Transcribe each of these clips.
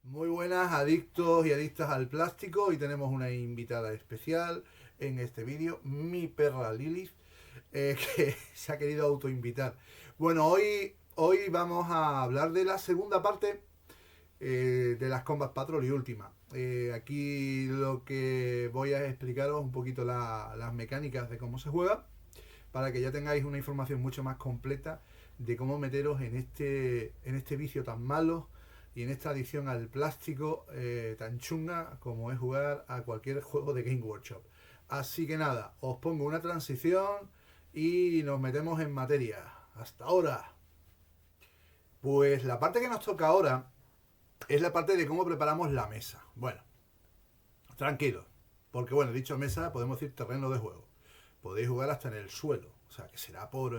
Muy buenas, adictos y adictas al plástico. Y tenemos una invitada especial en este vídeo, mi perra Lilith, que se ha querido autoinvitar. Bueno, hoy vamos a hablar de la segunda parte de las Combat Patrol y última. Aquí lo que voy a explicaros un poquito las mecánicas de cómo se juega, para que ya tengáis una información mucho más completa de cómo meteros en este vicio tan malo y en esta adicción al plástico tan chunga como es jugar a cualquier juego de Game Workshop. Así que nada, os pongo una transición y nos metemos en materia. Hasta ahora. Pues la parte que nos toca ahora es la parte de cómo preparamos la mesa. Bueno, tranquilos, porque bueno, dicho mesa, podemos decir terreno de juego. Podéis jugar hasta en el suelo, o sea que será por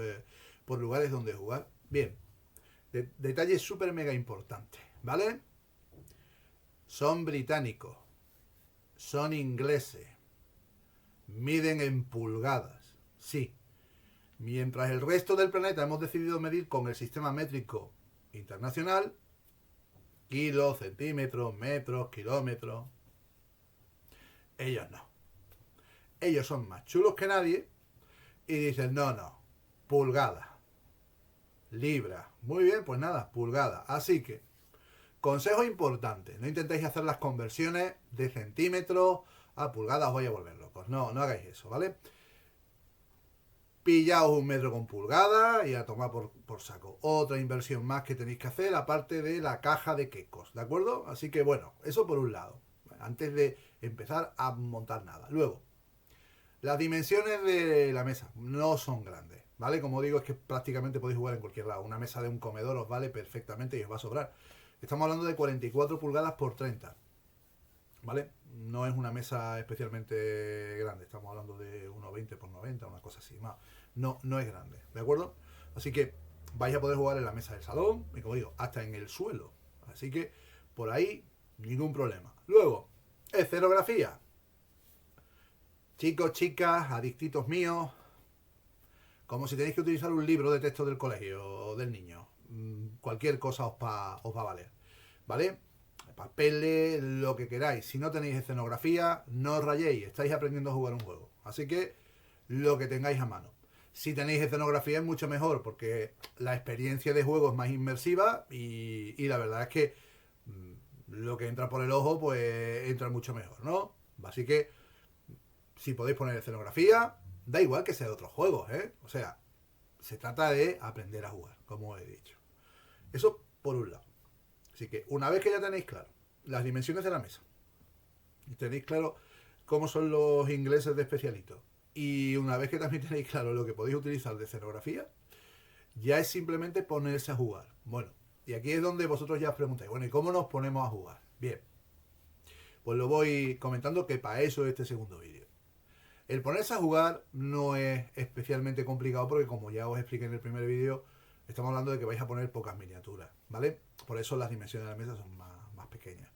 lugares donde jugar. Bien, detalle súper mega importante, ¿vale? Son británicos, son ingleses, miden en pulgadas, sí. Mientras el resto del planeta hemos decidido medir con el sistema métrico internacional, kilos, centímetros, metros, kilómetros, ellos no. Ellos son más chulos que nadie y dicen, no, pulgada, libra. Muy bien, pues nada, pulgada. Así que, consejo importante, no intentéis hacer las conversiones de centímetros a pulgadas, os voy a volver locos. No hagáis eso, ¿vale? Pillaos un metro con pulgada y a tomar por saco. Otra inversión más que tenéis que hacer, aparte de la caja de quecos, ¿de acuerdo? Así que bueno, eso por un lado, antes de empezar a montar nada. Luego, las dimensiones de la mesa no son grandes, ¿vale? Como digo, es que prácticamente podéis jugar en cualquier lado. Una mesa de un comedor os vale perfectamente y os va a sobrar. Estamos hablando de 44 pulgadas por 30, ¿vale? No es una mesa especialmente grande. Estamos hablando de 1,20 por 90, una cosa así. No es grande, ¿de acuerdo? Así que vais a poder jugar en la mesa del salón y, como digo, hasta en el suelo. Así que por ahí ningún problema. Luego, escenografía. Chicos, chicas, adictitos míos, como si tenéis que utilizar un libro de texto del colegio o del niño. Cualquier cosa os va a valer, ¿vale? Papeles, lo que queráis. Si no tenéis escenografía, no os rayéis, estáis aprendiendo a jugar un juego. Así que lo que tengáis a mano. Si tenéis escenografía es mucho mejor, porque la experiencia de juego es más inmersiva y la verdad es que lo que entra por el ojo, pues entra mucho mejor, ¿no? Así que si podéis poner escenografía, da igual que sea de otros juegos, ¿eh? O sea, se trata de aprender a jugar, como he dicho. Eso por un lado. Así que una vez que ya tenéis claro las dimensiones de la mesa, y tenéis claro cómo son los ingleses de especialitos, y una vez que también tenéis claro lo que podéis utilizar de escenografía, ya es simplemente ponerse a jugar. Bueno, y aquí es donde vosotros ya os preguntáis, bueno, ¿y cómo nos ponemos a jugar? Bien, pues lo voy comentando, que para eso es este segundo vídeo. El ponerse a jugar no es especialmente complicado, porque como ya os expliqué en el primer vídeo, estamos hablando de que vais a poner pocas miniaturas, ¿vale? Por eso las dimensiones de la mesa son más pequeñas.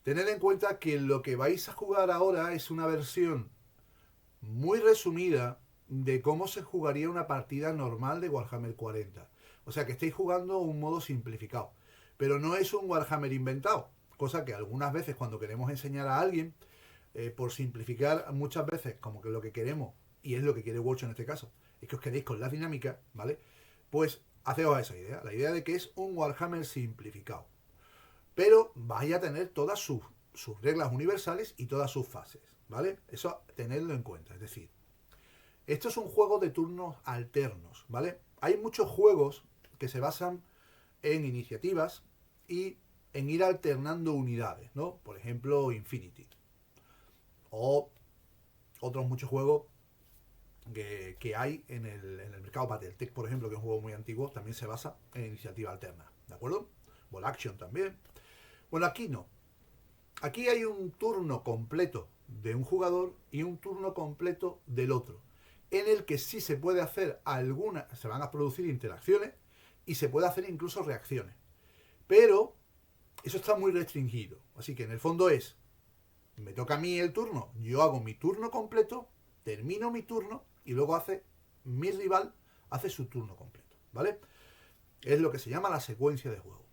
Tened en cuenta que lo que vais a jugar ahora es una versión muy resumida de cómo se jugaría una partida normal de Warhammer 40. O sea que estáis jugando un modo simplificado. Pero no es un Warhammer inventado. Cosa que algunas veces cuando queremos enseñar a alguien, por simplificar muchas veces, como que lo que queremos, y es lo que quiere Watch en este caso, es que os quedéis con las dinámicas, ¿vale? Pues haceos a esa idea, la idea de que es un Warhammer simplificado. Pero vais a tener todas sus reglas universales y todas sus fases, ¿vale? Eso tenedlo en cuenta, es decir, esto es un juego de turnos alternos, ¿vale? Hay muchos juegos que se basan en iniciativas y en ir alternando unidades, ¿no? Por ejemplo, Infinity. O otros muchos juegos que hay en el mercado. Battletech, por ejemplo, que es un juego muy antiguo, también se basa en iniciativa alterna, ¿de acuerdo? Ball Action también. Bueno, aquí no. Aquí hay un turno completo de un jugador y un turno completo del otro, en el que sí se puede hacer se van a producir interacciones y se puede hacer incluso reacciones. Pero eso está muy restringido. Así que en el fondo me toca a mí el turno, yo hago mi turno completo, termino mi turno y luego mi rival hace su turno completo, ¿vale? Es lo que se llama la secuencia de juego.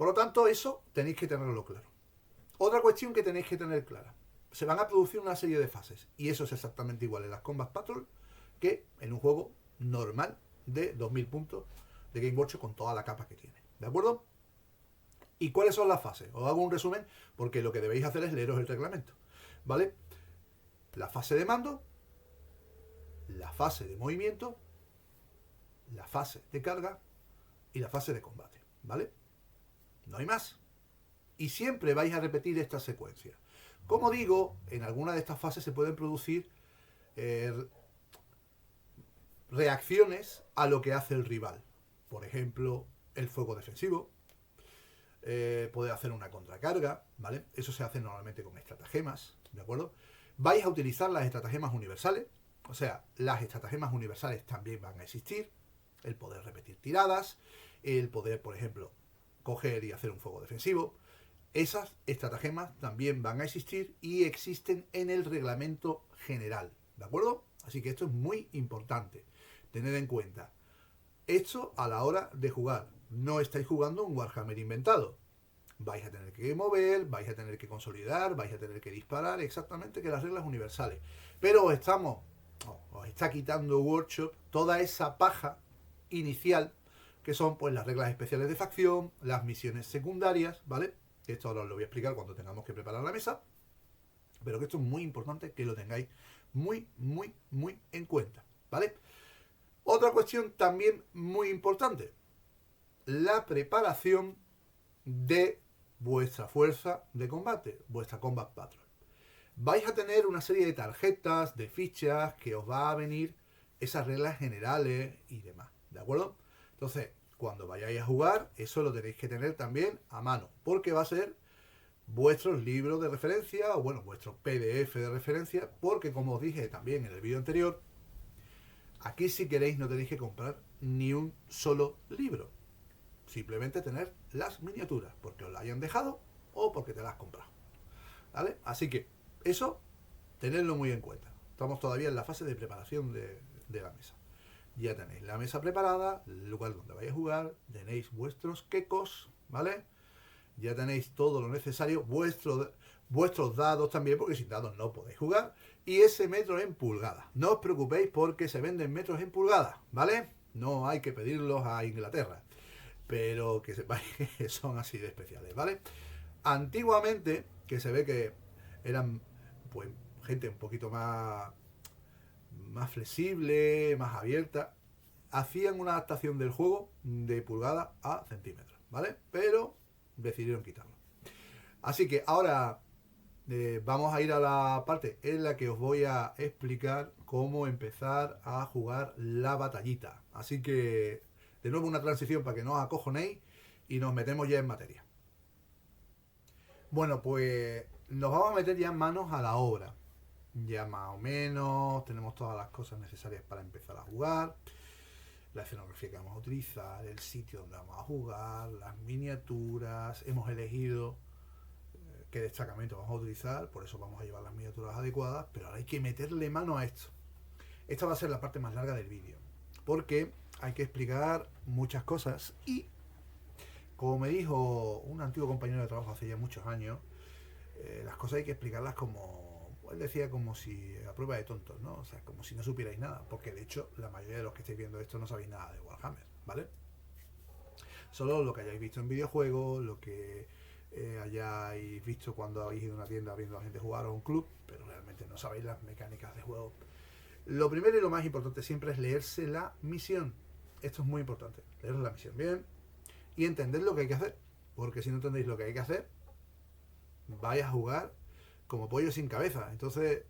Por lo tanto, eso tenéis que tenerlo claro. Otra cuestión que tenéis que tener clara. Se van a producir una serie de fases. Y eso es exactamente igual en las Combat Patrol que en un juego normal de 2000 puntos de Game Workshop con toda la capa que tiene. ¿De acuerdo? ¿Y cuáles son las fases? Os hago un resumen porque lo que debéis hacer es leeros el reglamento. ¿Vale? La fase de mando, la fase de movimiento, la fase de carga y la fase de combate. ¿Vale? No hay más. Y siempre vais a repetir esta secuencia. Como digo, en alguna de estas fases se pueden producir reacciones a lo que hace el rival. Por ejemplo, el fuego defensivo. Poder hacer una contracarga, ¿vale? Eso se hace normalmente con estratagemas, ¿de acuerdo? Vais a utilizar las estratagemas universales. O sea, las estratagemas universales también van a existir. El poder repetir tiradas. El poder, por ejemplo, coger y hacer un fuego defensivo. Esas estratagemas también van a existir y existen en el reglamento general, ¿de acuerdo? Así que esto es muy importante. Tened en cuenta. Esto a la hora de jugar. No estáis jugando un Warhammer inventado. Vais a tener que mover, vais a tener que consolidar, vais a tener que disparar, exactamente que las reglas universales. Pero os está quitando Workshop toda esa paja inicial, que son pues las reglas especiales de facción, las misiones secundarias, ¿vale? Esto ahora os lo voy a explicar cuando tengamos que preparar la mesa. Pero que esto es muy importante que lo tengáis muy en cuenta, ¿vale? Otra cuestión también muy importante. La preparación de vuestra fuerza de combate, vuestra Combat Patrol. Vais a tener una serie de tarjetas, de fichas, que os va a venir esas reglas generales y demás, ¿de acuerdo? Entonces, cuando vayáis a jugar, eso lo tenéis que tener también a mano, porque va a ser vuestros libros de referencia, o bueno, vuestro PDF de referencia, porque como os dije también en el vídeo anterior, aquí si queréis no tenéis que comprar ni un solo libro. Simplemente tener las miniaturas, porque os las hayan dejado o porque te las has comprado. ¿Vale? Así que eso, tenedlo muy en cuenta. Estamos todavía en la fase de preparación de la mesa. Ya tenéis la mesa preparada, el lugar donde vais a jugar, tenéis vuestros quecos, ¿vale? Ya tenéis todo lo necesario, vuestros dados también, porque sin dados no podéis jugar, y ese metro en pulgadas. No os preocupéis porque se venden metros en pulgadas, ¿vale? No hay que pedirlos a Inglaterra, pero que sepáis que son así de especiales, ¿vale? Antiguamente, que se ve que eran pues gente un poquito más flexible, más abierta, hacían una adaptación del juego de pulgada a centímetros, ¿vale? Pero decidieron quitarlo. Así que ahora vamos a ir a la parte en la que os voy a explicar cómo empezar a jugar la batallita. Así que, de nuevo, una transición para que no os acojonéis y nos metemos ya en materia. Bueno, pues nos vamos a meter ya en manos a la obra. Ya más o menos tenemos todas las cosas necesarias para empezar a jugar. La escenografía que vamos a utilizar, el sitio donde vamos a jugar, las miniaturas. Hemos elegido qué destacamento vamos a utilizar, por eso vamos a llevar las miniaturas adecuadas, pero ahora hay que meterle mano a esto. Esta va a ser la parte más larga del vídeo, porque hay que explicar muchas cosas y, como me dijo un antiguo compañero de trabajo hace ya muchos años, las cosas hay que explicarlas como, él decía, como si a prueba de tontos, ¿no? O sea, como si no supierais nada, porque de hecho la mayoría de los que estáis viendo esto no sabéis nada de Warhammer, ¿vale? Solo lo que hayáis visto en videojuegos, lo que hayáis visto cuando habéis ido a una tienda viendo a la gente jugar o a un club, pero realmente no sabéis las mecánicas de juego. Lo primero y lo más importante siempre es leerse la misión. Esto es muy importante, leer la misión bien y entender lo que hay que hacer, porque si no entendéis lo que hay que hacer, vais a jugar como pollo sin cabeza, entonces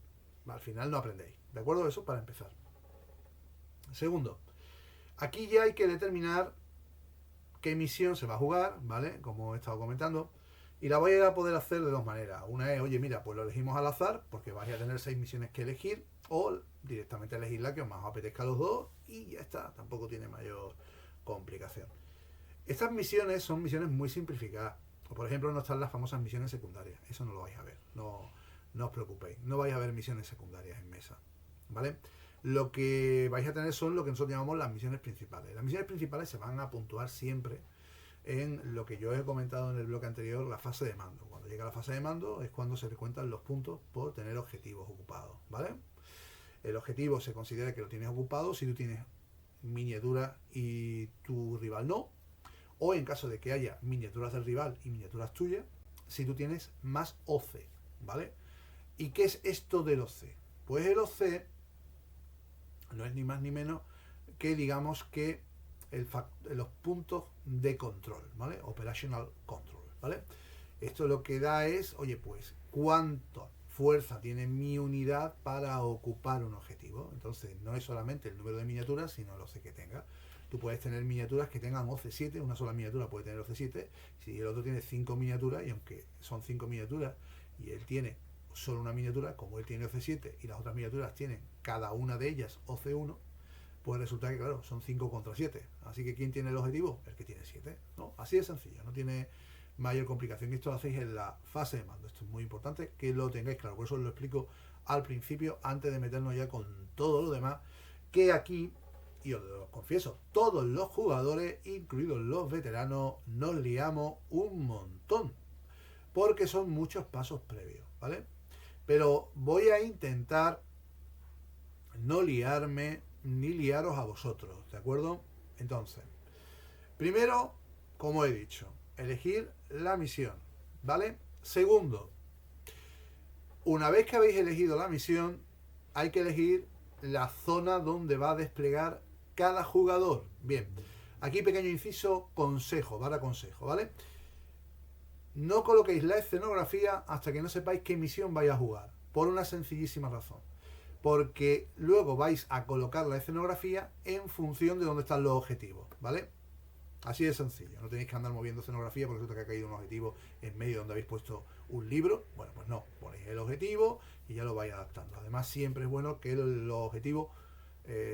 al final no aprendéis, ¿de acuerdo? Eso para empezar. Segundo, aquí ya hay que determinar qué misión se va a jugar, ¿vale? Como he estado comentando, y la voy a poder hacer de dos maneras. Una es, oye, mira, pues lo elegimos al azar, porque vais a tener 6 misiones que elegir, o directamente elegir la que os más apetezca a los dos, y ya está, tampoco tiene mayor complicación. Estas misiones son misiones muy simplificadas. Por ejemplo, no están las famosas misiones secundarias. Eso no lo vais a ver. No os preocupéis. No vais a ver misiones secundarias en mesa, ¿vale? Lo que vais a tener son lo que nosotros llamamos las misiones principales. Las misiones principales se van a puntuar siempre en lo que yo he comentado en el bloque anterior, la fase de mando. Cuando llega la fase de mando es cuando se le cuentan los puntos por tener objetivos ocupados, ¿vale? El objetivo se considera que lo tienes ocupado si tú tienes miniaturas y tu rival no, o en caso de que haya miniaturas del rival y miniaturas tuyas, si tú tienes más OC, ¿vale? ¿Y qué es esto del OC? Pues el OC no es ni más ni menos que, digamos, que los puntos de control, ¿vale? Operational Control, ¿vale? Esto lo que da es, oye, pues, ¿cuánta fuerza tiene mi unidad para ocupar un objetivo? Entonces, no es solamente el número de miniaturas, sino el OC que tenga. Tú puedes tener miniaturas que tengan OC7, una sola miniatura puede tener OC7, si el otro tiene 5 miniaturas, y aunque son 5 miniaturas, y él tiene solo una miniatura, como él tiene OC7, y las otras miniaturas tienen cada una de ellas OC1, pues resulta que, claro, son 5 contra 7. Así que, ¿quién tiene el objetivo? El que tiene 7, ¿no? Así de sencillo, no tiene mayor complicación. Esto lo hacéis en la fase de mando. Esto es muy importante que lo tengáis claro. Por eso os lo explico al principio, antes de meternos ya con todo lo demás, que aquí, y os lo confieso, todos los jugadores, incluidos los veteranos, nos liamos un montón. Porque son muchos pasos previos, ¿vale? Pero voy a intentar no liarme ni liaros a vosotros, ¿de acuerdo? Entonces, primero, como he dicho, elegir la misión, ¿vale? Segundo, una vez que habéis elegido la misión, hay que elegir la zona donde va a desplegar cada jugador. Bien, aquí pequeño inciso, consejo, consejo, ¿vale? No coloquéis la escenografía hasta que no sepáis qué misión vais a jugar, por una sencillísima razón. Porque luego vais a colocar la escenografía en función de dónde están los objetivos, ¿vale? Así de sencillo, no tenéis que andar moviendo escenografía porque resulta que ha caído un objetivo en medio donde habéis puesto un libro. Bueno, pues no, ponéis el objetivo y ya lo vais adaptando. Además, siempre es bueno que los objetivos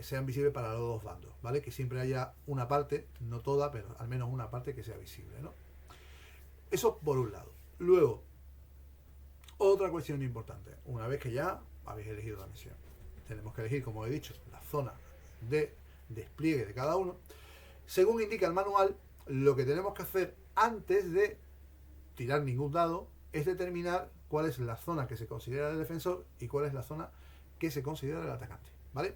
sean visibles para los dos bandos, ¿vale? Que siempre haya una parte, no toda, pero al menos una parte que sea visible, ¿no? Eso por un lado. Luego, otra cuestión importante, una vez que ya habéis elegido la misión, tenemos que elegir, como he dicho, la zona de despliegue de cada uno. Según indica el manual, lo que tenemos que hacer antes de tirar ningún dado es determinar cuál es la zona que se considera el defensor y cuál es la zona que se considera el atacante, ¿vale?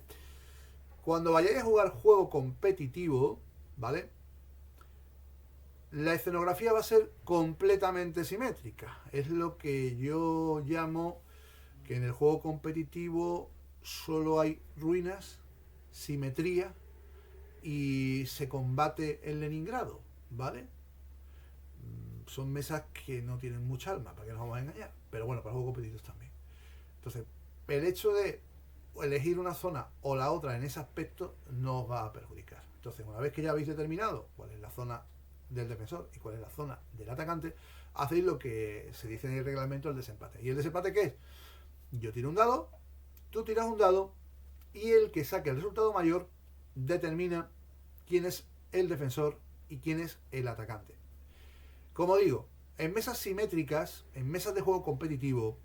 Cuando vayáis a jugar juego competitivo, ¿vale? La escenografía va a ser completamente simétrica. Es lo que yo llamo que en el juego competitivo solo hay ruinas, simetría y se combate en Leningrado, ¿vale? Son mesas que no tienen mucha alma, para que nos vamos a engañar. Pero bueno, para juegos competitivos también. Entonces, el hecho de elegir una zona o la otra en ese aspecto no os va a perjudicar. Entonces, una vez que ya habéis determinado cuál es la zona del defensor y cuál es la zona del atacante, hacéis lo que se dice en el reglamento, el desempate. ¿Y el desempate qué es? Yo tiro un dado, tú tiras un dado y el que saque el resultado mayor determina quién es el defensor y quién es el atacante. Como digo, en mesas simétricas, en mesas de juego competitivo,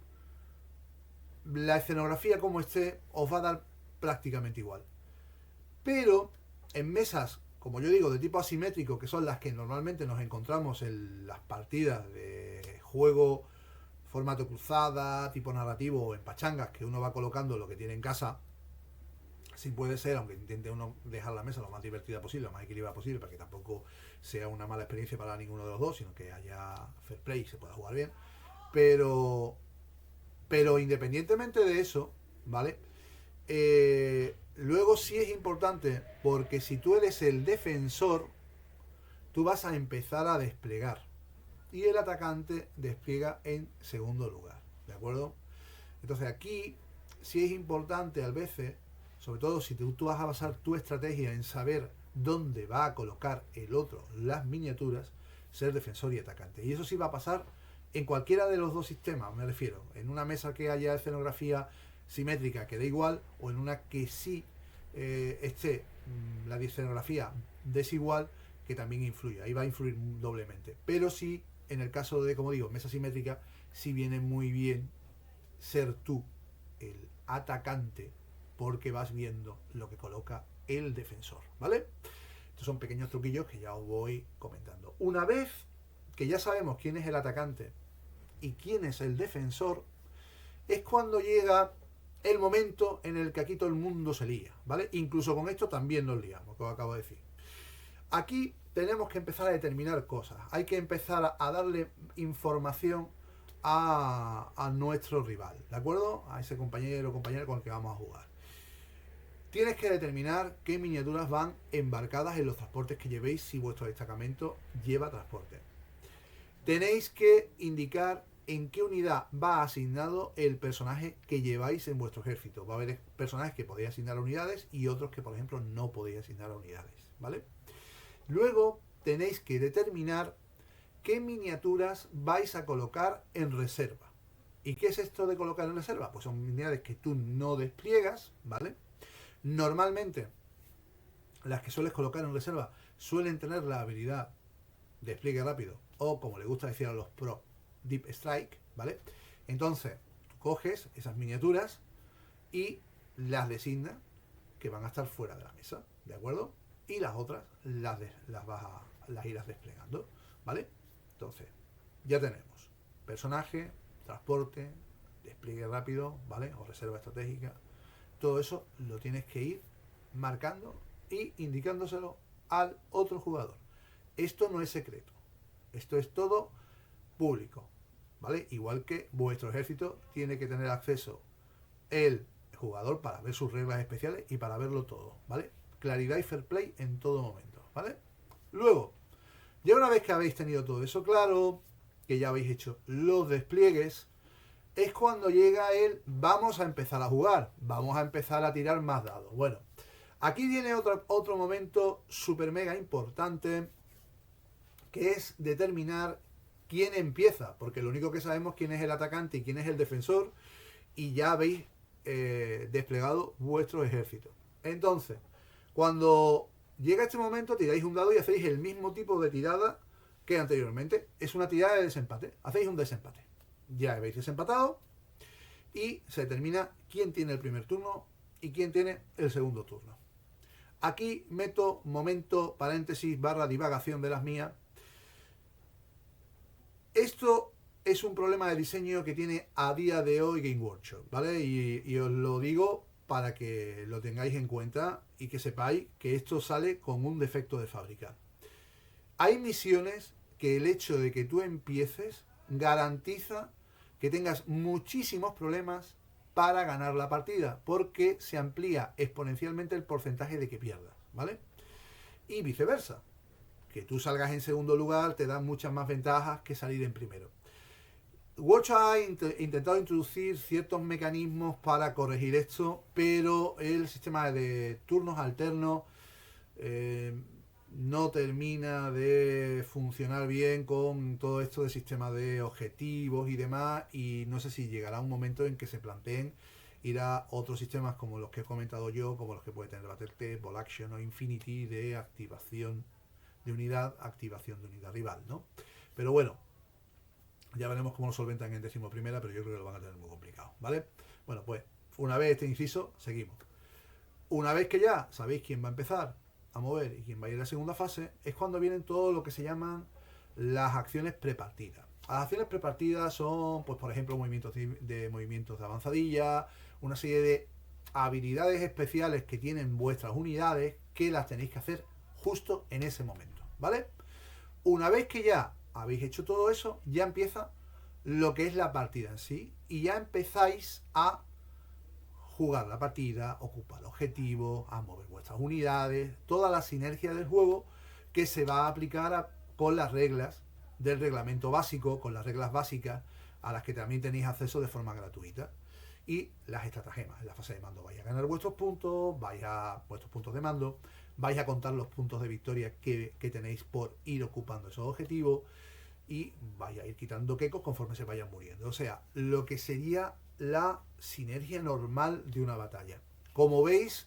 la escenografía como esté os va a dar prácticamente igual. Pero en mesas, como yo digo, de tipo asimétrico, que son las que normalmente nos encontramos en las partidas de juego formato cruzada, tipo narrativo o en pachangas, que uno va colocando lo que tiene en casa, si puede ser, aunque intente uno dejar la mesa lo más divertida posible, lo más equilibrada posible, para que tampoco sea una mala experiencia para ninguno de los dos, sino que haya fair play y se pueda jugar bien. Pero independientemente de eso, ¿vale? Luego sí es importante, porque si tú eres el defensor, tú vas a empezar a desplegar. Y el atacante despliega en segundo lugar, ¿de acuerdo? Entonces aquí sí es importante a veces, sobre todo si tú vas a basar tu estrategia en saber dónde va a colocar el otro las miniaturas, ser defensor y atacante. Y eso sí va a pasar en cualquiera de los dos sistemas, me refiero. En una mesa que haya escenografía simétrica que da igual, o en una que sí esté la escenografía desigual, que también influye. Ahí va a influir doblemente. Pero sí, en el caso de, como digo, mesa simétrica, sí viene muy bien ser tú el atacante, porque vas viendo lo que coloca el defensor, ¿vale? Estos son pequeños truquillos que ya os voy comentando. Una vez que ya sabemos quién es el atacante y quién es el defensor, es cuando llega el momento en el que aquí todo el mundo se lía, ¿vale? Incluso con esto también nos liamos, que os acabo de decir. Aquí tenemos que empezar a determinar cosas. Hay que empezar a darle información a nuestro rival, ¿de acuerdo? A ese compañero o compañera con el que vamos a jugar. Tienes que determinar qué miniaturas van embarcadas en los transportes que llevéis si vuestro destacamento lleva transporte. Tenéis que indicar en qué unidad va asignado el personaje que lleváis en vuestro ejército. Va a haber personajes que podéis asignar a unidades y otros que, por ejemplo, no podéis asignar a unidades, ¿vale? Luego tenéis que determinar qué miniaturas vais a colocar en reserva. ¿Y qué es esto de colocar en reserva? Pues son unidades que tú no despliegas, ¿vale? Normalmente, las que sueles colocar en reserva suelen tener la habilidad despliegue rápido, o como le gusta decir a los pro, Deep Strike, ¿vale? Entonces, tú coges esas miniaturas y las designas que van a estar fuera de la mesa, ¿de acuerdo? Y las otras las irás desplegando, ¿vale? Entonces, ya tenemos personaje, transporte, despliegue rápido, ¿vale? O reserva estratégica. Todo eso lo tienes que ir marcando y indicándoselo al otro jugador. Esto no es secreto. Esto es todo público, ¿vale? Igual que vuestro ejército tiene que tener acceso el jugador para ver sus reglas especiales y para verlo todo, ¿vale? Claridad y fair play en todo momento, ¿vale? Luego, ya una vez que habéis tenido todo eso claro, que ya habéis hecho los despliegues, es cuando llega el vamos a empezar a jugar, vamos a empezar a tirar más dados. Bueno, aquí viene otro momento súper mega importante, que es determinar quién empieza, porque lo único que sabemos quién es el atacante y quién es el defensor, y ya habéis desplegado vuestro ejército. Entonces, cuando llega este momento, tiráis un dado y hacéis el mismo tipo de tirada que anteriormente. Es una tirada de desempate. Hacéis un desempate. Ya habéis desempatado y se determina quién tiene el primer turno y quién tiene el segundo turno. Aquí meto momento, paréntesis, barra divagación de las mías. Esto es un problema de diseño que tiene a día de hoy Game Workshop, ¿vale? Y os lo digo para que lo tengáis en cuenta y que sepáis que esto sale con un defecto de fábrica. Hay misiones que el hecho de que tú empieces garantiza que tengas muchísimos problemas para ganar la partida, porque se amplía exponencialmente el porcentaje de que pierdas, ¿vale? Y viceversa. Que tú salgas en segundo lugar te da muchas más ventajas que salir en primero. Workshop ha intentado introducir ciertos mecanismos para corregir esto, pero el sistema de turnos alternos no termina de funcionar bien con todo esto de sistema de objetivos y demás, y no sé si llegará un momento en que se planteen ir a otros sistemas como los que he comentado yo, como los que puede tener BattleTech, Ball Action o Infinity, de activación de unidad rival, ¿no? Pero bueno, ya veremos cómo lo solventan en 11ª, pero yo creo que lo van a tener muy complicado, ¿vale? Bueno, pues una vez este inciso, seguimos. Una vez que ya sabéis quién va a empezar a mover y quién va a ir a la segunda fase, es cuando vienen todo lo que se llaman las acciones prepartidas. Las acciones prepartidas son, pues por ejemplo, movimientos de avanzadilla, una serie de habilidades especiales que tienen vuestras unidades que las tenéis que hacer justo en ese momento, ¿vale? Una vez que ya habéis hecho todo eso, ya empieza lo que es la partida en sí y ya empezáis a jugar la partida, ocupar objetivos, a mover vuestras unidades, toda la sinergia del juego que se va a aplicar con las reglas del reglamento básico, con las reglas básicas a las que también tenéis acceso de forma gratuita. Y las estratagemas. En la fase de mando vais a ganar vuestros puntos, vuestros puntos de mando, vais a contar los puntos de victoria que tenéis por ir ocupando esos objetivos y vais a ir quitando quecos conforme se vayan muriendo. O sea, lo que sería la sinergia normal de una batalla. Como veis,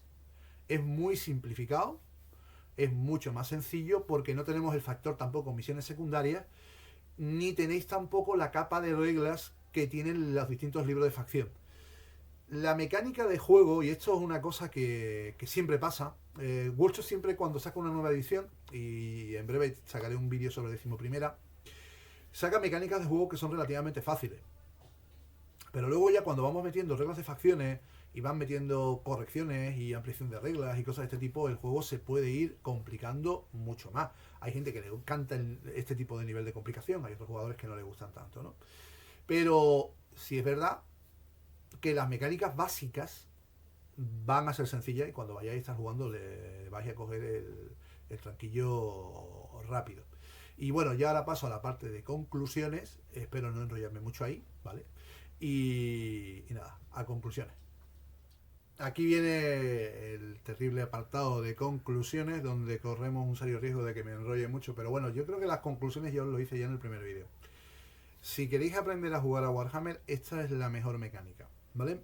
es muy simplificado, es mucho más sencillo porque no tenemos el factor tampoco misiones secundarias, ni tenéis tampoco la capa de reglas que tienen los distintos libros de facción. La mecánica de juego, y esto es una cosa que siempre pasa, Workshop siempre cuando saca una nueva edición, y en breve sacaré un vídeo sobre 11ª, saca mecánicas de juego que son relativamente fáciles. Pero luego ya cuando vamos metiendo reglas de facciones y van metiendo correcciones y ampliación de reglas y cosas de este tipo, el juego se puede ir complicando mucho más. Hay gente que le encanta este tipo de nivel de complicación, hay otros jugadores que no le gustan tanto, ¿no? Pero si es verdad que las mecánicas básicas van a ser sencillas y cuando vayáis a estar jugando le vais a coger el tranquillo rápido. Y bueno, ya ahora paso a la parte de conclusiones, espero no enrollarme mucho ahí, ¿vale? Y nada, a conclusiones. Aquí viene el terrible apartado de conclusiones, donde corremos un serio riesgo de que me enrolle mucho, pero bueno, yo creo que las conclusiones yo os lo hice ya en el primer vídeo. Si queréis aprender a jugar a Warhammer, esta es la mejor mecánica, ¿vale?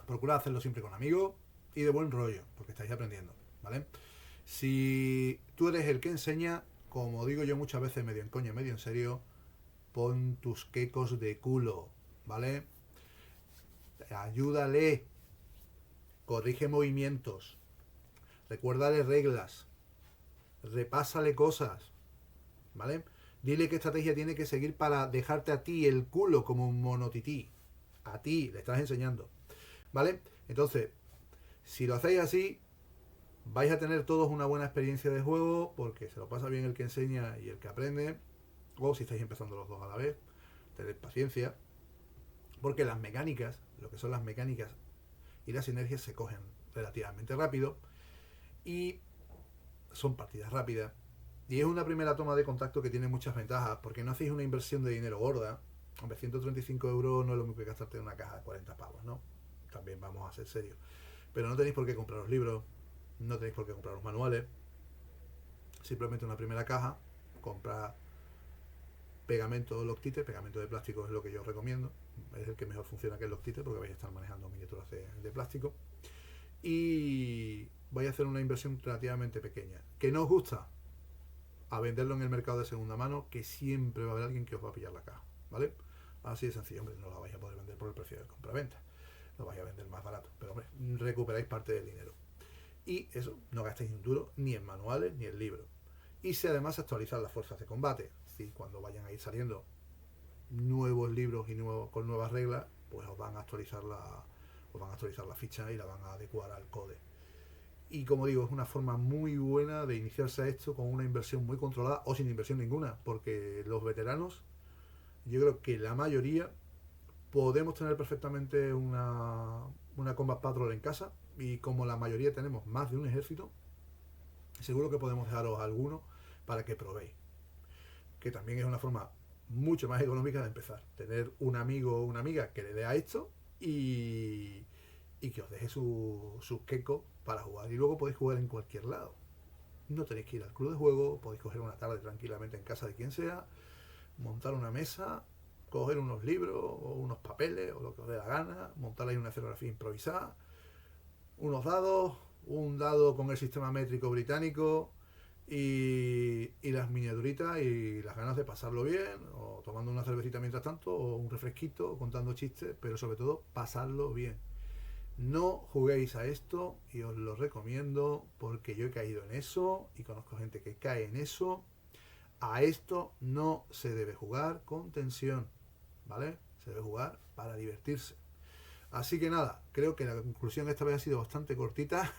Procurad hacerlo siempre con amigos y de buen rollo, porque estáis aprendiendo, ¿vale? Si tú eres el que enseña, como digo yo muchas veces, medio en coña, medio en serio, pon tus quecos de culo, ¿vale? Ayúdale, corrige movimientos, recuérdale reglas, repásale cosas, ¿vale? Dile qué estrategia tiene que seguir para dejarte a ti el culo como un monotití. A ti le estás enseñando, ¿vale? Entonces, si lo hacéis así, vais a tener todos una buena experiencia de juego, porque se lo pasa bien el que enseña y el que aprende. O si estáis empezando los dos a la vez, tened paciencia, porque las mecánicas, lo que son las mecánicas y las sinergias se cogen relativamente rápido y son partidas rápidas. Y es una primera toma de contacto que tiene muchas ventajas, porque no hacéis una inversión de dinero gorda. Hombre, 135 euros no es lo mismo que gastarte en una caja de 40 pavos, ¿no? También vamos a ser serios. Pero no tenéis por qué comprar los libros, no tenéis por qué comprar los manuales. Simplemente una primera caja, comprar pegamento Loctite, pegamento de plástico es lo que yo recomiendo. Es el que mejor funciona que el Loctite, porque vais a estar manejando miniaturas de plástico. Y vais a hacer una inversión relativamente pequeña. ¿Que no os gusta? A venderlo en el mercado de segunda mano, que siempre va a haber alguien que os va a pillar la caja, ¿vale? Así de sencillo, hombre, no la vais a poder vender por el precio del compraventa, lo vais a vender más barato, pero hombre, recuperáis parte del dinero. Y eso, no gastéis un duro ni en manuales ni en libros. Y si además actualizar las fuerzas de combate, si cuando vayan a ir saliendo nuevos libros y con nuevas reglas, pues os van a actualizar la ficha y la van a adecuar al code. Y como digo, es una forma muy buena de iniciarse a esto con una inversión muy controlada o sin inversión ninguna, porque los veteranos, yo creo que la mayoría, podemos tener perfectamente una Combat Patrol en casa, y como la mayoría tenemos más de un ejército, seguro que podemos dejaros alguno para que probéis. Que también es una forma mucho más económica de empezar. Tener un amigo o una amiga que le dé a esto y que os deje sus quecos para jugar. Y luego podéis jugar en cualquier lado. No tenéis que ir al club de juego, podéis coger una tarde tranquilamente en casa de quien sea, montar una mesa, coger unos libros o unos papeles o lo que os dé la gana, montar ahí una escenografía improvisada, unos dados, un dado con el sistema métrico británico y las miniaturitas y las ganas de pasarlo bien, o tomando una cervecita mientras tanto, o un refresquito, o contando chistes, pero sobre todo pasarlo bien. No juguéis a esto, y os lo recomiendo porque yo he caído en eso y conozco gente que cae en eso. A esto no se debe jugar con tensión, ¿vale? Se debe jugar para divertirse. Así que nada, creo que la conclusión esta vez ha sido bastante cortita.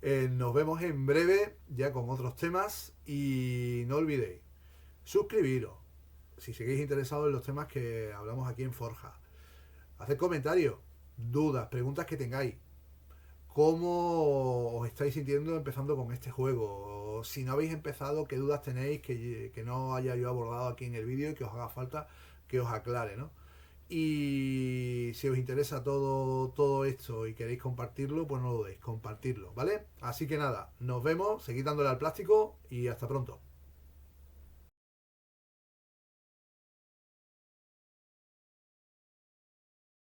Nos vemos en breve ya con otros temas, y no olvidéis suscribiros si seguís interesados en los temas que hablamos aquí en Forja. Haced comentarios, dudas, preguntas que tengáis. ¿Cómo os estáis sintiendo empezando con este juego? Si no habéis empezado, ¿qué dudas tenéis que no haya yo abordado aquí en el vídeo y que os haga falta que os aclare, ¿no? Y si os interesa todo esto y queréis compartirlo, pues no lo dudéis, compartirlo, ¿vale? Así que nada, nos vemos, seguid dándole al plástico y hasta pronto.